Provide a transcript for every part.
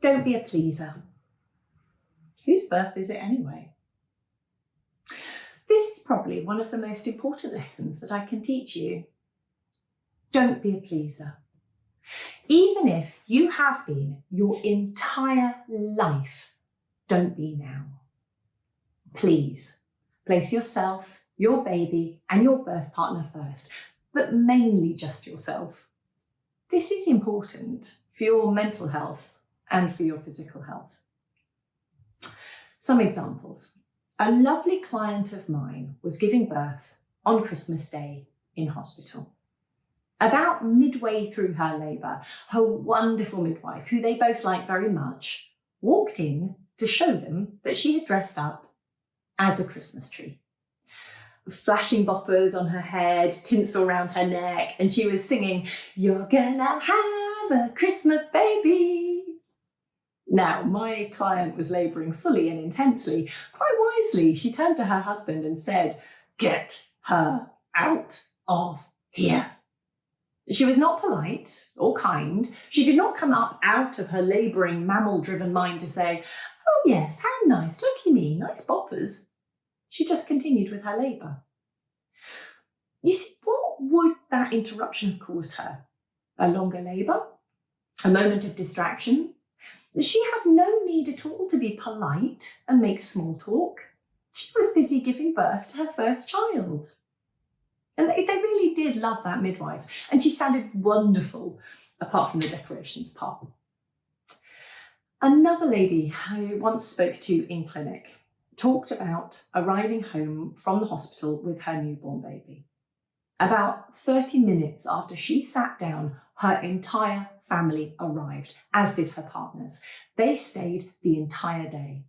Don't be a pleaser. Whose birth is it anyway? This is probably one of the most important lessons that I can teach you. Don't be a pleaser. Even if you have been your entire life, don't be now. Please place yourself, your baby, and your birth partner first, but mainly just yourself. This is important for your mental health and for your physical health. Some examples. A lovely client of mine was giving birth on Christmas Day in hospital. About midway through her labour, her wonderful midwife, who they both liked very much, walked in to show them that she had dressed up as a Christmas tree. Flashing boppers on her head, tinsel around her neck, and she was singing, "You're gonna have a Christmas baby." Now, my client was labouring fully and intensely. Quite wisely, she turned to her husband and said, "Get her out of here." She was not polite or kind. She did not come up out of her labouring, mammal-driven mind to say, "Oh yes, how nice, looky me, nice boppers." She just continued with her labour. You see, what would that interruption have caused her? A longer labour? A moment of distraction? She had no need at all to be polite and make small talk. She was busy giving birth to her first child. And they really did love that midwife, and she sounded wonderful, apart from the decorations part. Another lady I once spoke to in clinic talked about arriving home from the hospital with her newborn baby. About 30 minutes after she sat down, her entire family arrived, as did her partners. They stayed the entire day.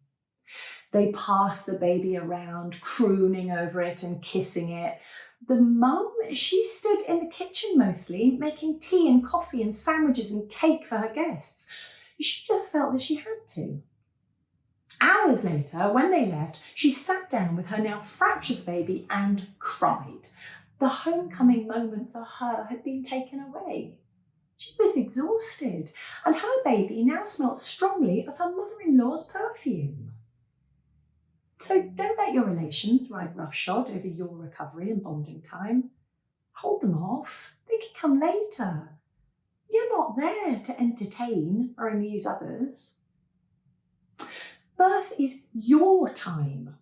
They passed the baby around, crooning over it and kissing it. The mum, she stood in the kitchen mostly, making tea and coffee and sandwiches and cake for her guests. She just felt that she had to. Hours later, when they left, she sat down with her now fractious baby and cried. The homecoming moment for her had been taken away. She was exhausted, and her baby now smelt strongly of her mother-in-law's perfume. So don't let your relations ride roughshod over your recovery and bonding time. Hold them off. They can come later. You're not there to entertain or amuse others. Birth is your time.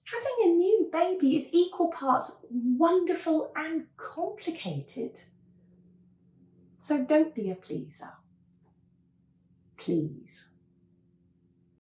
Having a new baby is equal parts wonderful and complicated. So don't be a pleaser. Please.